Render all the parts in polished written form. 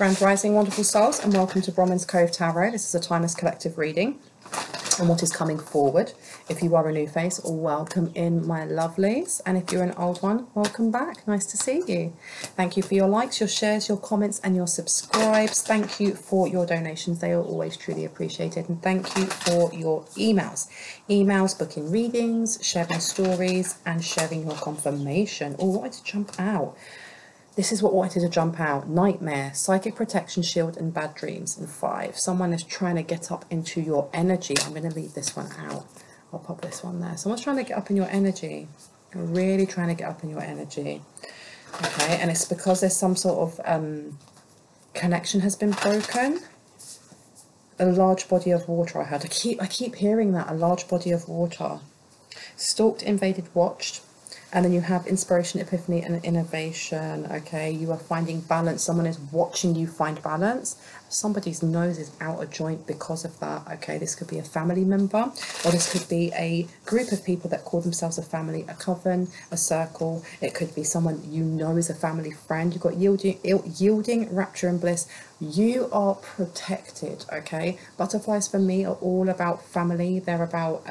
Grand Rising, wonderful souls, and welcome to Brahman's Cove Tarot. This is a timeless collective reading on what is coming forward. If you are a new face, welcome in, my lovelies. And if you're an old one, welcome back. Nice to see you. Thank you for your likes, your shares, your comments, and your subscribes. Thank you for your donations. They are always truly appreciated. And thank you for your emails. Emails, booking readings, sharing stories, and sharing your confirmation. Oh, I wanted to jump out. This is what wanted to jump out. Nightmare, psychic protection shield, and bad dreams. And 5. Someone is trying to get up into your energy. I'm going to leave this one out. I'll pop this one there. Someone's trying to get up in your energy. You're really trying to get up in your energy. Okay, and it's because there's some sort of connection has been broken. A large body of water I heard. I keep hearing that. A large body of water. Stalked, invaded, watched. And then you have inspiration, epiphany, and innovation. Okay, you are finding balance. Someone is watching you find balance. Somebody's nose is out of joint because of that. Okay, this could be a family member, or this could be a group of people that call themselves a family, a coven, a circle. It could be someone you know is a family friend. You've got yielding, rapture, and bliss. You are protected. Okay, butterflies for me are all about family. They're about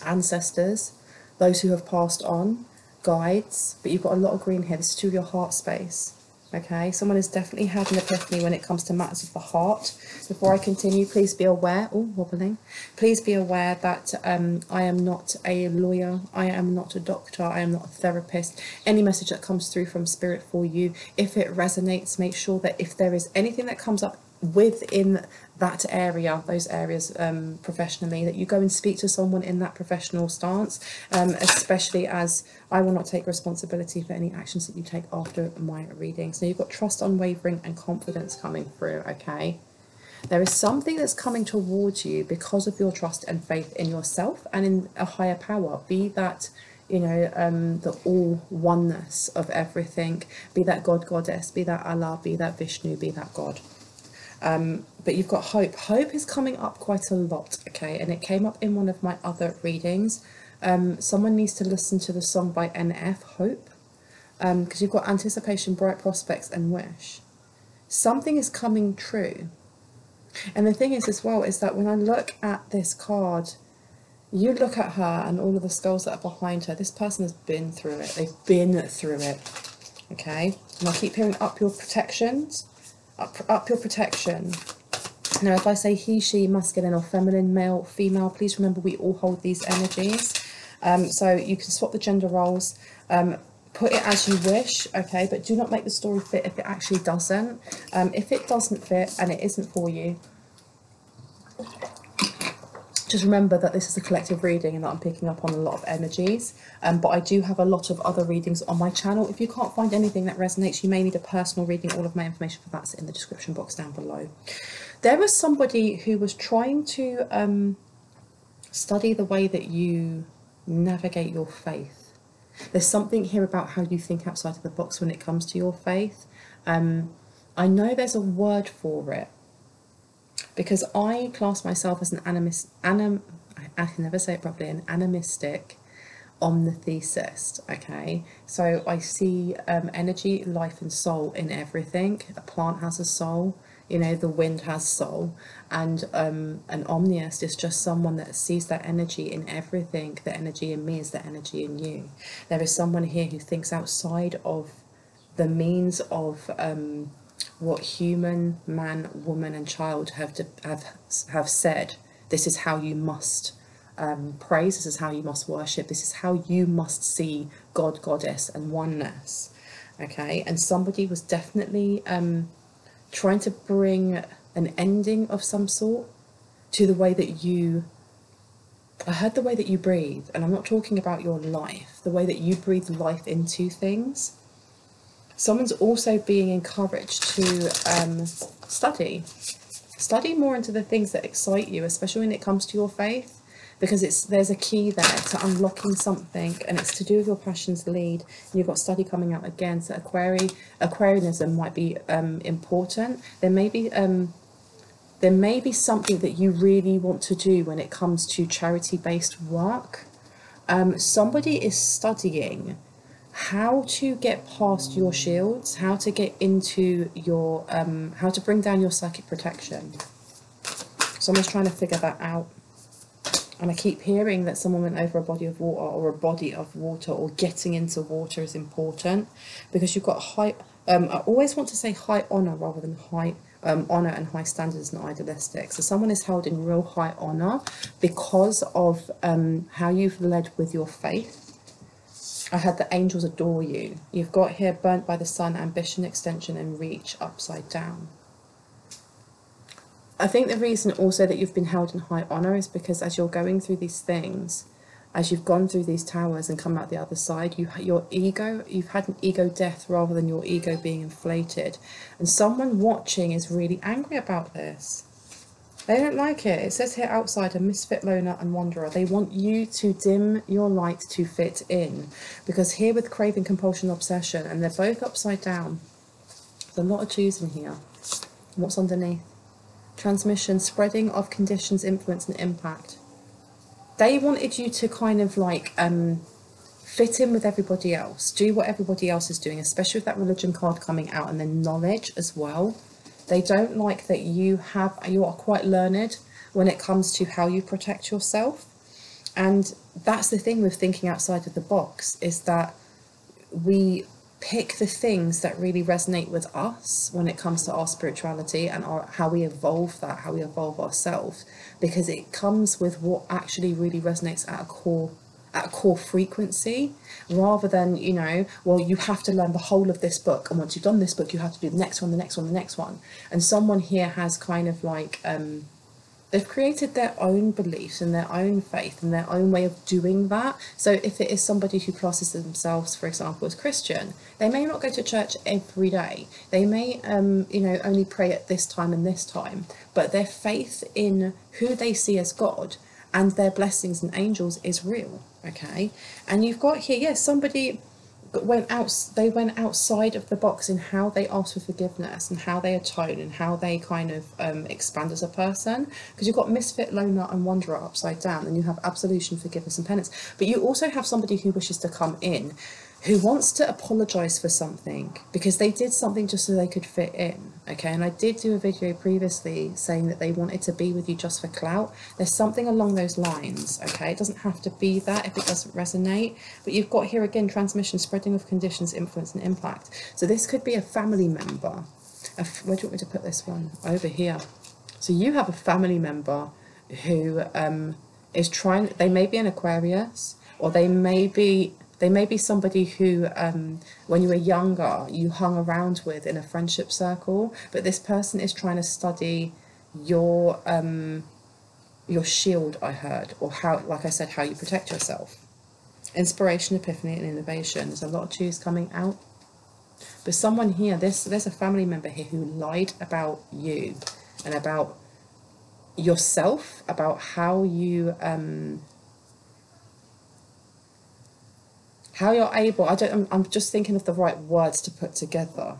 ancestors, those who have passed on, guides, but you've got a lot of green here. This is to your heart space. Okay, someone has definitely had an epiphany when it comes to matters of the heart. Before I continue, please be aware, wobbling, please be aware that I am not a lawyer, I am not a doctor, I am not a therapist. Any message that comes through from spirit for you, if it resonates, make sure that if there is anything that comes up within that area, those areas professionally, that you go and speak to someone in that professional stance, especially as I will not take responsibility for any actions that you take after my reading. So you've got trust, unwavering, and confidence coming through. Okay, there is something that's coming towards you because of your trust and faith in yourself and in a higher power, be that, you know, the all oneness of everything, be that God, goddess, be that Allah, be that Vishnu, be that God. But you've got hope. Hope is coming up quite a lot, okay? And it came up in one of my other readings. Someone needs to listen to the song by NF, Hope, because you've got anticipation, bright prospects, and wish. Something is coming true. And the thing is as well, is that when I look at this card, you look at her and all of the skulls that are behind her, this person has been through it. They've been through it, okay? And I keep hearing up your protections. Up your protection. Now, if I say he, she, masculine or feminine, male, female, please remember we all hold these energies. So you can swap the gender roles, put it as you wish, okay, but do not make the story fit if it actually doesn't. If it doesn't fit and it isn't for you, just remember that this is a collective reading and that I'm picking up on a lot of energies. But I do have a lot of other readings on my channel. If you can't find anything that resonates, you may need a personal reading. All of my information for that's in the description box down below. There was somebody who was trying to study the way that you navigate your faith. There's something here about how you think outside of the box when it comes to your faith. I know there's a word for it, because I class myself as an I can never say it properly, an animistic omnitheist, okay? So I see energy, life, and soul in everything. A plant has a soul, you know, the wind has soul, and an omniist is just someone that sees that energy in everything. The energy in me is the energy in you. There is someone here who thinks outside of the means of what human, man, woman, and child have said. This is how you must praise. This is how you must worship. This is how you must see God, goddess, and oneness. Okay, and somebody was definitely trying to bring an ending of some sort to the way that you. I heard the way that you breathe, and I'm not talking about your life. The way that you breathe life into things. Someone's also being encouraged to study more into the things that excite you, especially when it comes to your faith, because there's a key there to unlocking something, and it's to do with your passions lead. And you've got study coming out again, so Aquarianism might be important. There may be something that you really want to do when it comes to charity-based work. Somebody is studying how to get past your shields, how to get into your, how to bring down your psychic protection. Someone's trying to figure that out. And I keep hearing that someone went over a body of water, or a body of water, or getting into water is important, because you've got high, I always want to say high honour rather than high, honour and high standards, not idealistic. So someone is held in real high honour because of how you've led with your faith. I had the angels adore you. You've got here burnt by the sun, ambition, extension and reach upside down. I think the reason also that you've been held in high honour is because as you're going through these things, as you've gone through these towers and come out the other side, you've had an ego death rather than your ego being inflated. And someone watching is really angry about this. They don't like it. It says here outside, a misfit, loner and wanderer. They want you to dim your light to fit in. Because here with craving, compulsion, obsession, and they're both upside down. There's a lot of choosing here. What's underneath? Transmission, spreading of conditions, influence and impact. They wanted you to kind of like fit in with everybody else, do what everybody else is doing, especially with that religion card coming out, and then knowledge as well. They don't like that you are quite learned when it comes to how you protect yourself. And that's the thing with thinking outside of the box, is that we pick the things that really resonate with us when it comes to our spirituality and how we evolve that, how we evolve ourselves, because it comes with what actually really resonates at a core frequency, rather than, you know, well, you have to learn the whole of this book, and once you've done this book you have to do the next one, the next one, the next one. And someone here has kind of like they've created their own beliefs and their own faith and their own way of doing that. So if it is somebody who classes themselves, for example, as Christian, they may not go to church every day. They may, you know, only pray at this time and this time. But their faith in who they see as God and their blessings and angels is real, okay? And you've got here, yes, somebody went outside of the box in how they ask for forgiveness and how they atone and how they kind of expand as a person, because you've got misfit, loner and wanderer upside down, and you have absolution, forgiveness and penance. But you also have somebody who wishes to come in, who wants to apologize for something because they did something just so they could fit in, okay? And I did do a video previously saying that they wanted to be with you just for clout. There's something along those lines, okay? It doesn't have to be that if it doesn't resonate. But you've got here again, transmission, spreading of conditions, influence and impact. So this could be a family member. Where do you want me to put this one? Over here. So you have a family member who is trying, they may be an Aquarius, or they may be somebody who, when you were younger, you hung around with in a friendship circle, but this person is trying to study your shield, I heard, or how, like I said, how you protect yourself. Inspiration, epiphany and innovation. There's a lot of twos coming out. But someone here, there's a family member here who lied about you and about yourself, about how you... how you're able, I'm just thinking of the right words to put together,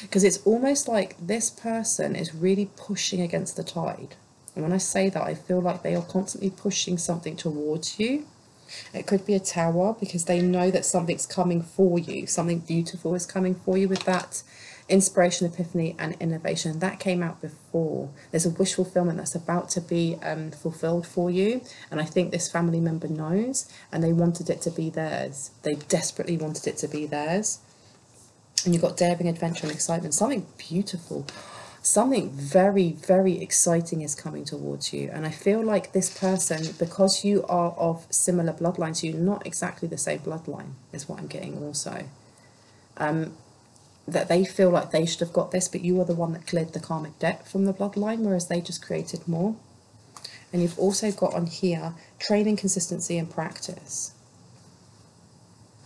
because it's almost like this person is really pushing against the tide. And when I say that, I feel like they are constantly pushing something towards you. It could be a tower, because they know that something's coming for you, something beautiful is coming for you with that inspiration, epiphany and innovation. That came out before. There's a wish fulfillment that's about to be fulfilled for you, and I think this family member knows, and they wanted it to be theirs. They desperately wanted it to be theirs. And you've got daring, adventure and excitement. Something beautiful, something very, very exciting is coming towards you. And I feel like this person, because you are of similar bloodlines, you're not exactly the same bloodline, is what I'm getting also. That they feel like they should have got this, but you are the one that cleared the karmic debt from the bloodline, whereas they just created more. And you've also got on here training, consistency and practice.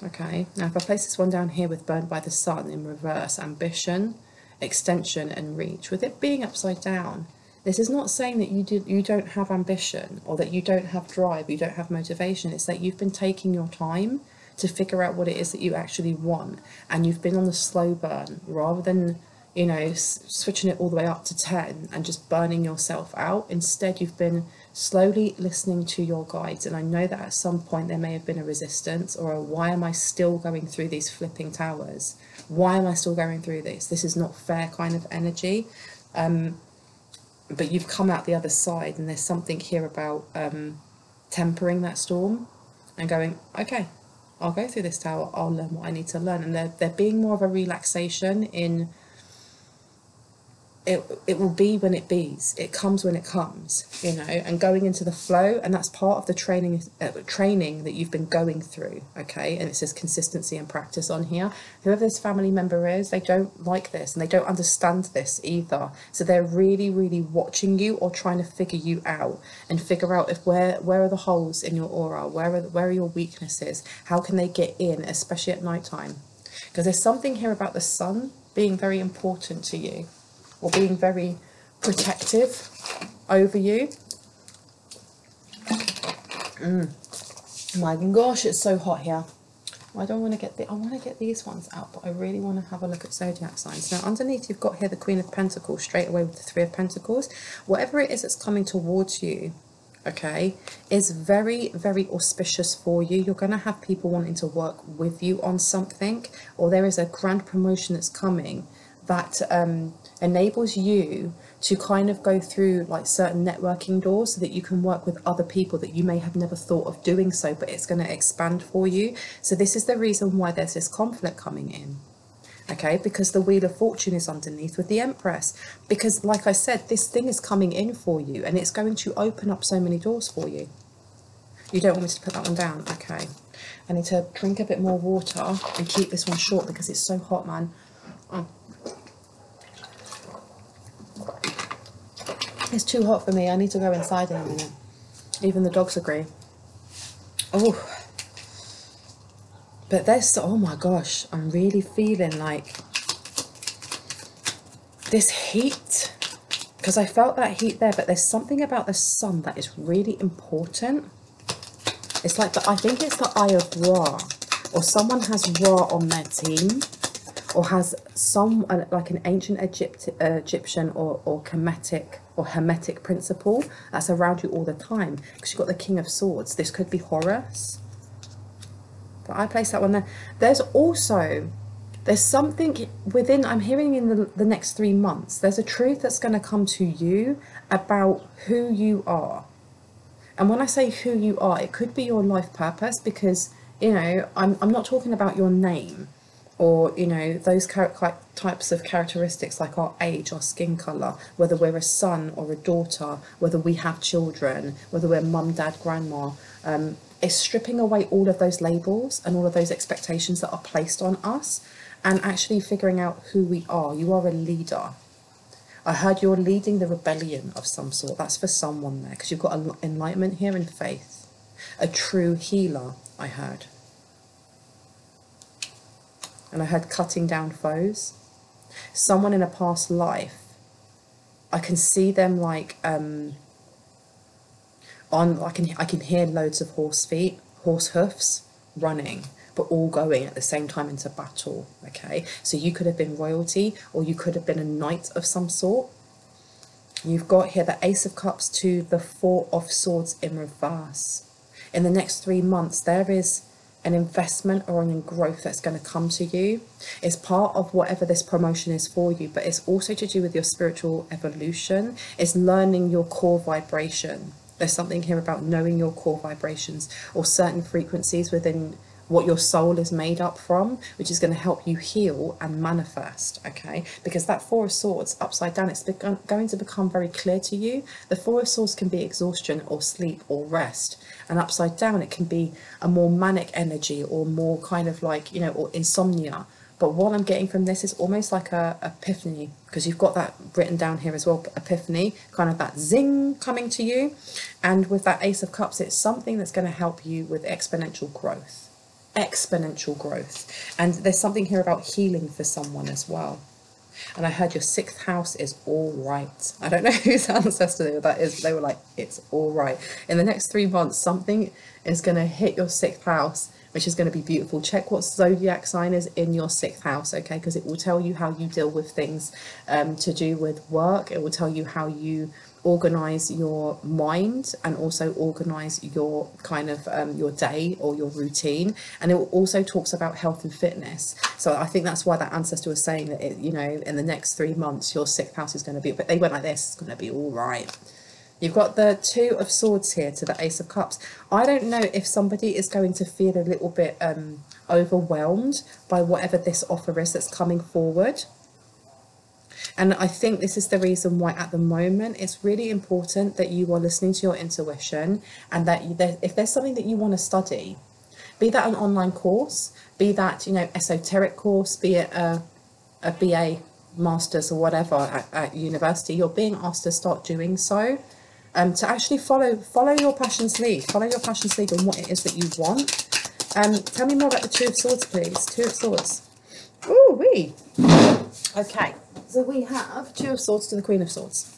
Okay, now if I place this one down here with burned by the sun in reverse, ambition, extension and reach, with it being upside down, this is not saying that you don't have ambition, or that you don't have drive, you don't have motivation. It's that you've been taking your time to figure out what it is that you actually want, and you've been on the slow burn rather than, you know, switching it all the way up to 10 and just burning yourself out. Instead, you've been slowly listening to your guides. And I know that at some point there may have been a resistance or a, why am I still going through these flipping towers? Why am I still going through this? This is not fair kind of energy. But you've come out the other side, and there's something here about tempering that storm and going, okay, I'll go through this tower, I'll learn what I need to learn. And there being more of a relaxation in it will be when it bees. It comes when it comes, you know, and going into the flow. And that's part of the training that you've been going through, okay? And it says consistency and practice on here. Whoever this family member is, they don't like this and they don't understand this either. So they're really, really watching you or trying to figure you out and figure out if where are the holes in your aura, where are your weaknesses, how can they get in, especially at night time. Because there's something here about the sun being very important to you, or being very protective over you. My gosh, it's so hot here. I don't want to get I want to get these ones out, but I really want to have a look at zodiac signs. Now, underneath you've got here the Queen of Pentacles straight away with the Three of Pentacles. Whatever it is that's coming towards you, okay, is very, very auspicious for you. You're going to have people wanting to work with you on something, or there is a grand promotion that's coming that enables you to kind of go through like certain networking doors so that you can work with other people that you may have never thought of doing so, but it's going to expand for you. So this is the reason why there's this conflict coming in, okay, because the Wheel of Fortune is underneath with the Empress, because like I said, this thing is coming in for you and it's going to open up so many doors for you. You don't want me to put that one down? Okay, I need to drink a bit more water and keep this one short because it's so hot, man. It's too hot for me. I need to go inside in a minute. Even the dogs agree. Oh, but there's, oh my gosh, I'm really feeling like this heat, because I felt that heat there, but there's something about the sun that is really important. It's like, I think it's the Eye of Ra, or someone has Ra on their team, or has some, like an ancient Egyptian or Hermetic principle that's around you all the time, because you've got the King of Swords. This could be Horus, but I place that one there. There's something within, I'm hearing in the next 3 months, there's a truth that's going to come to you about who you are. And when I say who you are, it could be your life purpose, because, you know, I'm not talking about your name, or, you know, those types of characteristics like our age, our skin colour, whether we're a son or a daughter, whether we have children, whether we're mum, dad, grandma. It's stripping away all of those labels and all of those expectations that are placed on us and actually figuring out who we are. You are a leader. I heard you're leading the rebellion of some sort. That's for someone there, because you've got enlightenment here and faith. A true healer, I heard. And I heard cutting down foes. Someone in a past life, I can see them like I can hear loads of horse hoofs running, but all going at the same time into battle. Okay, so you could have been royalty, or you could have been a knight of some sort. You've got here the Ace of Cups to the Four of Swords in reverse. In the next 3 months, there is an investment or an growth that's going to come to you. It's part of whatever this promotion is for you, but it's also to do with your spiritual evolution. It's learning your core vibration. There's something here about knowing your core vibrations, or certain frequencies within what your soul is made up from, which is going to help you heal and manifest, okay? Because that Four of Swords upside down, it's going to become very clear to you. The Four of Swords can be exhaustion or sleep or rest, and upside down it can be a more manic energy, or more kind of like, you know, or insomnia. But what I'm getting from this is almost like a epiphany, because you've got that written down here as well, epiphany, kind of that zing coming to you. And with that Ace of Cups, it's something that's going to help you with exponential growth. Exponential growth. And there's something here about healing for someone as well. And I heard your 6th house is all right. I don't know whose ancestor that is, but they were like, it's all right. In the next 3 months, something is going to hit your 6th house which is going to be beautiful. Check what zodiac sign is in your 6th house, okay, because it will tell you how you deal with things to do with work. It will tell you how you organize your mind and also organize your kind of your day or your routine, and it also talks about health and fitness. So I think that's why that ancestor was saying that it, you know, in the next 3 months your 6th house is going to be, but they went like this, it's going to be all right. You've got the 2 of Swords here to the Ace of Cups. I don't know if somebody is going to feel a little bit overwhelmed by whatever this offer is that's coming forward. And I think this is the reason why at the moment it's really important that you are listening to your intuition, and that if there's something that you want to study, be that an online course, be that, you know, esoteric course, be it a BA, Masters or whatever at university, you're being asked to start doing so. To actually follow your passion's lead, on what it is that you want. Tell me more about the 2 of Swords, please. 2 of Swords. Ooh wee. Okay, so we have 2 of Swords to the Queen of Swords.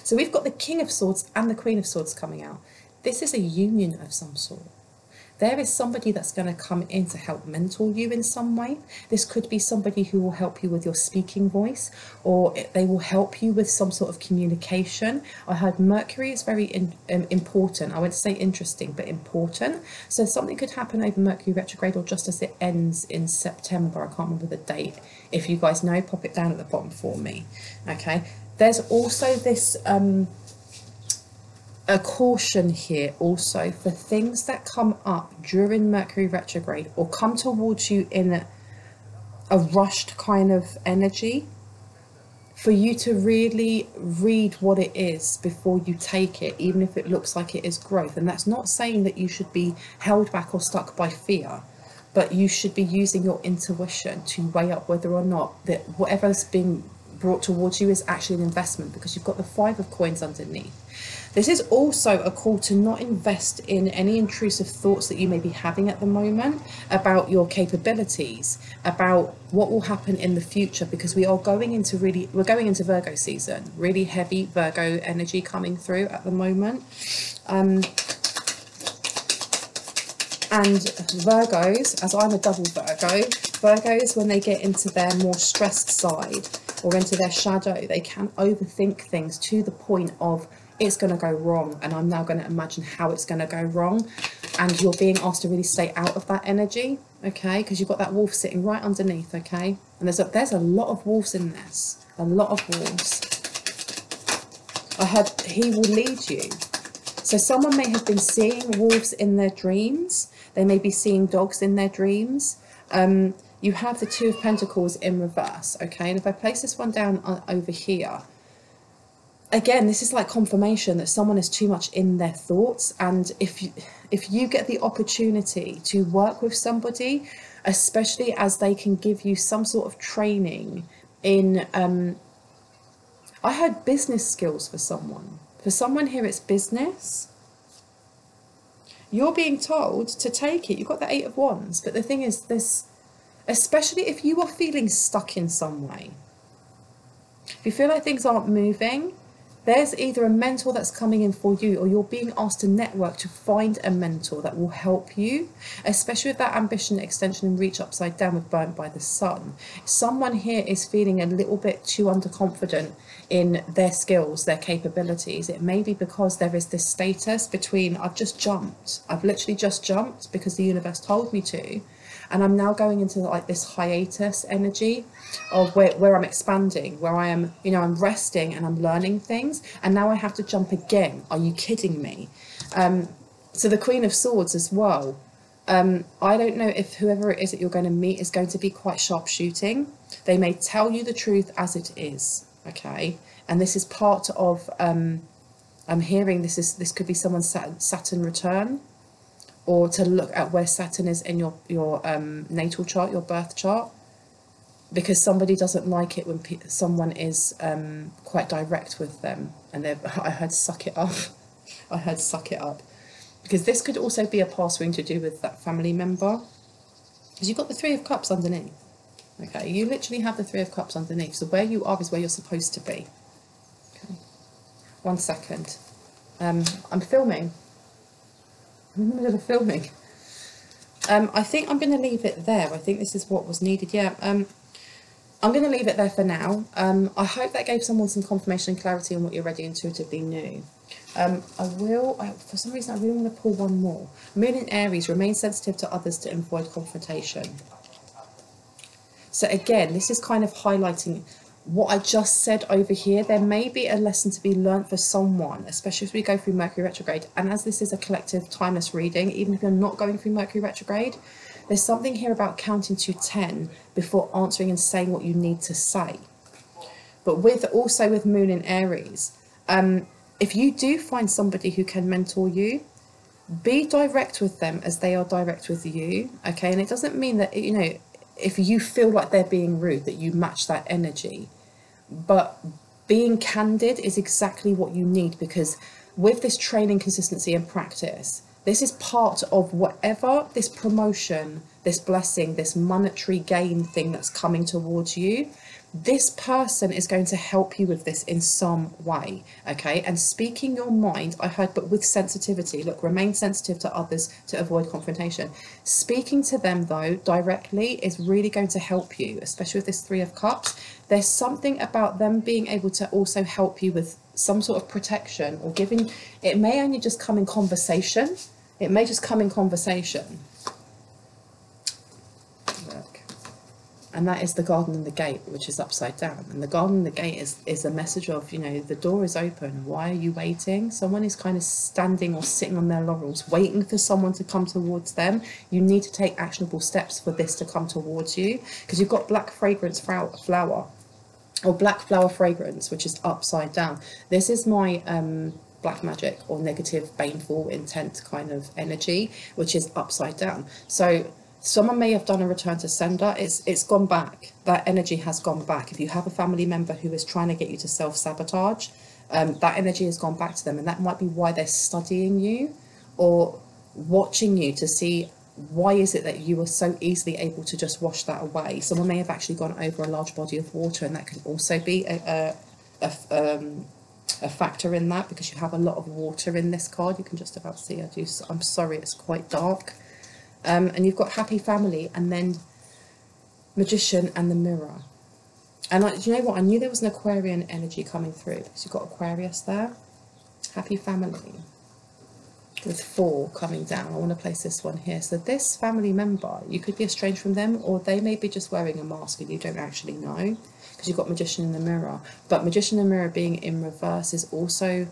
So we've got the King of Swords and the Queen of Swords coming out. This is a union of some sort. There is somebody that's going to come in to help mentor you in some way. This could be somebody who will help you with your speaking voice, or they will help you with some sort of communication. I heard Mercury is very important. I won't say interesting, but important. So something could happen over Mercury retrograde, or just as it ends in September. I can't remember the date. If you guys know, pop it down at the bottom for me. Okay. There's also this a caution here also for things that come up during Mercury retrograde or come towards you in a rushed kind of energy, for you to really read what it is before you take it, even if it looks like it is growth. And that's not saying that you should be held back or stuck by fear, but you should be using your intuition to weigh up whether or not that whatever's being brought towards you is actually an investment, because you've got the 5 of coins underneath. This is also a call to not invest in any intrusive thoughts that you may be having at the moment about your capabilities, about what will happen in the future, because we're going into Virgo season, really heavy Virgo energy coming through at the moment. And Virgos, as I'm a double Virgo, Virgos, when they get into their more stressed side or into their shadow, they can overthink things to the point of it's going to go wrong, and I'm now going to imagine how it's going to go wrong, and you're being asked to really stay out of that energy, okay, because you've got that wolf sitting right underneath, okay, and there's a lot of wolves in this, a lot of wolves. I heard he will lead you. So someone may have been seeing wolves in their dreams. They may be seeing dogs in their dreams. You have the 2 of Pentacles in reverse, okay? And if I place this one down over here, again, this is like confirmation that someone is too much in their thoughts. And if you get the opportunity to work with somebody, especially as they can give you some sort of training in, I heard business skills for someone. For someone here, it's business. You're being told to take it. You've got the 8 of Wands. But the thing is, this, especially if you are feeling stuck in some way, if you feel like things aren't moving, there's either a mentor that's coming in for you, or you're being asked to network to find a mentor that will help you, especially with that ambition, extension and reach upside down with burnt by the sun. Someone here is feeling a little bit too underconfident in their skills, their capabilities. It may be because there is this status between I've literally just jumped because the universe told me to, and I'm now going into like this hiatus energy of where I'm expanding, where I am, you know, I'm resting and I'm learning things, and now I have to jump again. Are you kidding me? So the Queen of Swords as well. I don't know if whoever it is that you're going to meet is going to be quite sharp shooting. They may tell you the truth as it is, okay? And this is part of, I'm hearing this could be someone's Saturn return, or to look at where Saturn is in your natal chart, your birth chart, because somebody doesn't like it when someone is quite direct with them, and I heard suck it up. I heard suck it up, because this could also be a past ring to do with that family member, because you've got the 3 of Cups underneath. Okay, you literally have the 3 of Cups underneath, so where you are is where you're supposed to be. Okay, 1 second. I'm filming. I'm in the middle of filming. I think I'm going to leave it there. I think this is what was needed. Yeah. I'm going to leave it there for now. I hope that gave someone some confirmation and clarity on what you already intuitively knew. For some reason, I really want to pull one more. Moon in Aries, remain sensitive to others to avoid confrontation. So again, this is kind of highlighting what I just said over here. There may be a lesson to be learnt for someone, especially as we go through Mercury retrograde. And as this is a collective timeless reading, even if you're not going through Mercury retrograde, there's something here about counting to 10 before answering and saying what you need to say. But also with Moon in Aries, if you do find somebody who can mentor you, be direct with them as they are direct with you, okay? And it doesn't mean that, you know, if you feel like they're being rude, that you match that energy. But being candid is exactly what you need, because with this training, consistency and practice, this is part of whatever this promotion, this blessing, this monetary gain thing that's coming towards you. This person is going to help you with this in some way, okay? And speaking your mind, I heard, but with sensitivity. Look, remain sensitive to others to avoid confrontation. Speaking to them, though, directly is really going to help you, especially with this Three of Cups. There's something about them being able to also help you with some sort of protection or giving. It may only just come in conversation. It may just come in conversation. And that is the garden and the gate, which is upside down. And the garden and the gate is a message of, you know, the door is open. Why are you waiting? Someone is kind of standing or sitting on their laurels, waiting for someone to come towards them. You need to take actionable steps for this to come towards you, because you've got black fragrance flower, or black flower fragrance, which is upside down. This is my black magic or negative, baneful, intent kind of energy, which is upside down. So someone may have done a return to sender. It's gone back. That energy has gone back. If you have a family member who is trying to get you to self-sabotage, that energy has gone back to them. And that might be why they're studying you or watching you to see why is it that you were so easily able to just wash that away. Someone may have actually gone over a large body of water, and that can also be a factor in that, because you have a lot of water in this card. You can just about see. I'm sorry, it's quite dark. And you've got happy family, and then Magician and the Mirror. And do you know what? I knew there was an Aquarian energy coming through, because you've got Aquarius there. Happy family with 4 coming down. I want to place this one here. So this family member, you could be estranged from them, or they may be just wearing a mask and you don't actually know, because you've got Magician in the Mirror. But Magician in the Mirror being in reverse is also...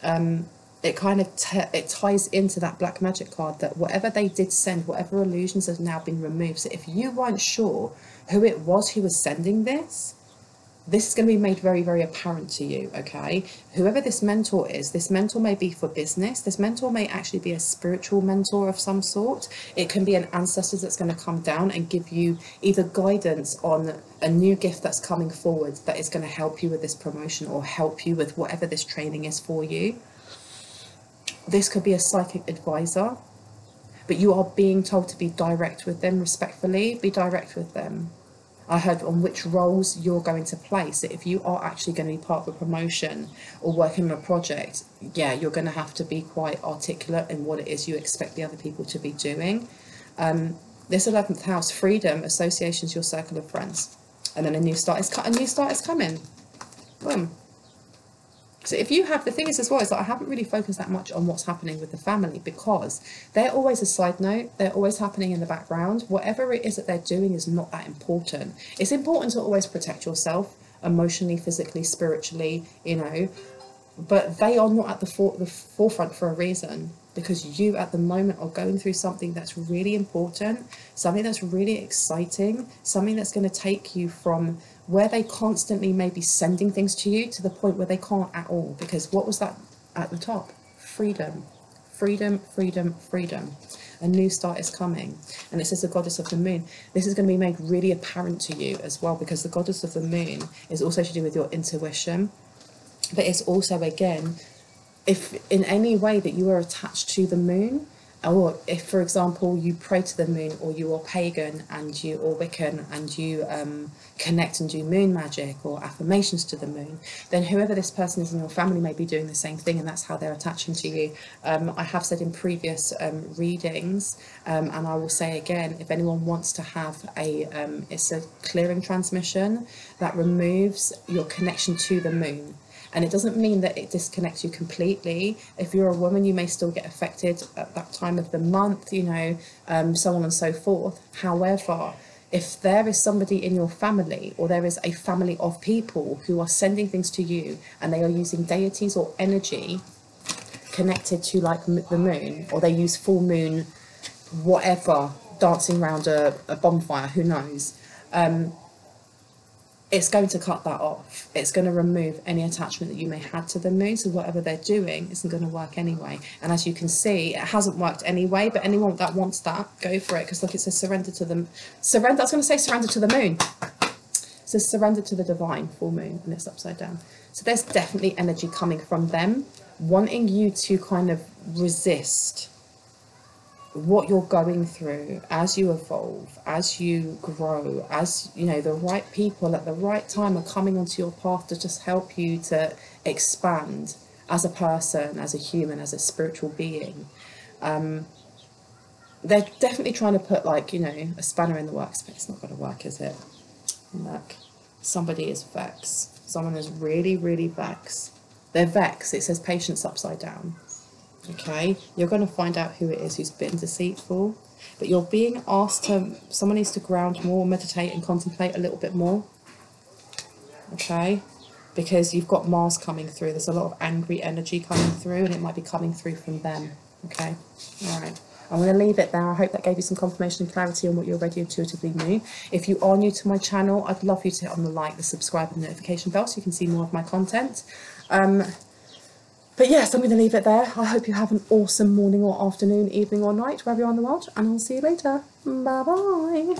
it kind of it ties into that black magic card, that whatever they did send, whatever illusions have now been removed. So if you weren't sure who it was who was sending this is going to be made very, very apparent to you, okay? Whoever this mentor is, this mentor may be for business. This mentor may actually be a spiritual mentor of some sort. It can be an ancestor that's going to come down and give you either guidance on a new gift that's coming forward that is going to help you with this promotion or help you with whatever this training is for you. This could be a psychic advisor, but you are being told to be direct with them, respectfully. Be direct with them. I heard on which roles you're going to play. So if you are actually going to be part of a promotion or working on a project, yeah, you're going to have to be quite articulate in what it is you expect the other people to be doing. This 11th house, freedom, associations, your circle of friends. And then a new start is coming. Boom. So if you have, the thing is as well, is that I haven't really focused that much on what's happening with the family, because they're always a side note. They're always happening in the background. Whatever it is that they're doing is not that important. It's important to always protect yourself emotionally, physically, spiritually, you know, but they are not at the forefront for a reason, because you at the moment are going through something that's really important, something that's really exciting, something that's going to take you from where they constantly may be sending things to you to the point where they can't at all. Because what was that at the top? Freedom, freedom, freedom, freedom. A new start is coming. And it says the goddess of the moon. This is going to be made really apparent to you as well, because the goddess of the moon is also to do with your intuition. But it's also, again, if in any way that you are attached to the moon, or if, for example, you pray to the moon, or you are pagan and you, or Wiccan, and you connect and do moon magic or affirmations to the moon, then whoever this person is in your family may be doing the same thing, and that's how they're attaching to you. I have said in previous readings, and I will say again, if anyone wants to have it's a clearing transmission that removes your connection to the moon. And it doesn't mean that it disconnects you completely. If you're a woman, you may still get affected at that time of the month, you know, so on and so forth. However, if there is somebody in your family, or there is a family of people who are sending things to you, and they are using deities or energy connected to like the moon, or they use full moon, whatever, dancing around a bonfire, who knows, it's going to cut that off. It's going to remove any attachment that you may have to the moon. So whatever they're doing isn't going to work anyway. And as you can see, it hasn't worked anyway, but anyone that wants that, go for it. Because look, it says surrender to the, surrender, I was going to say surrender to the moon. It says surrender to the divine, full moon, and it's upside down. So there's definitely energy coming from them, wanting you to kind of resist what you're going through as you evolve, as you grow, as you know, the right people at the right time are coming onto your path to just help you to expand as a person, as a human, as a spiritual being. They're definitely trying to put, like, you know, a spanner in the works, but it's not going to work, is it? Look, somebody is vexed. Someone is really, really vexed. They're vexed. It says patience upside down. Okay, you're going to find out who it is who's been deceitful, but you're being asked to, someone needs to ground more, meditate and contemplate a little bit more. Okay, because you've got Mars coming through. There's a lot of angry energy coming through, and it might be coming through from them. Okay, all right. I'm going to leave it there. I hope that gave you some confirmation and clarity on what you already intuitively knew. If you are new to my channel, I'd love you to hit on the like, the subscribe and notification bell so you can see more of my content. But yes, I'm going to leave it there. I hope you have an awesome morning or afternoon, evening or night, wherever you are in the world, and I'll see you later. Bye-bye.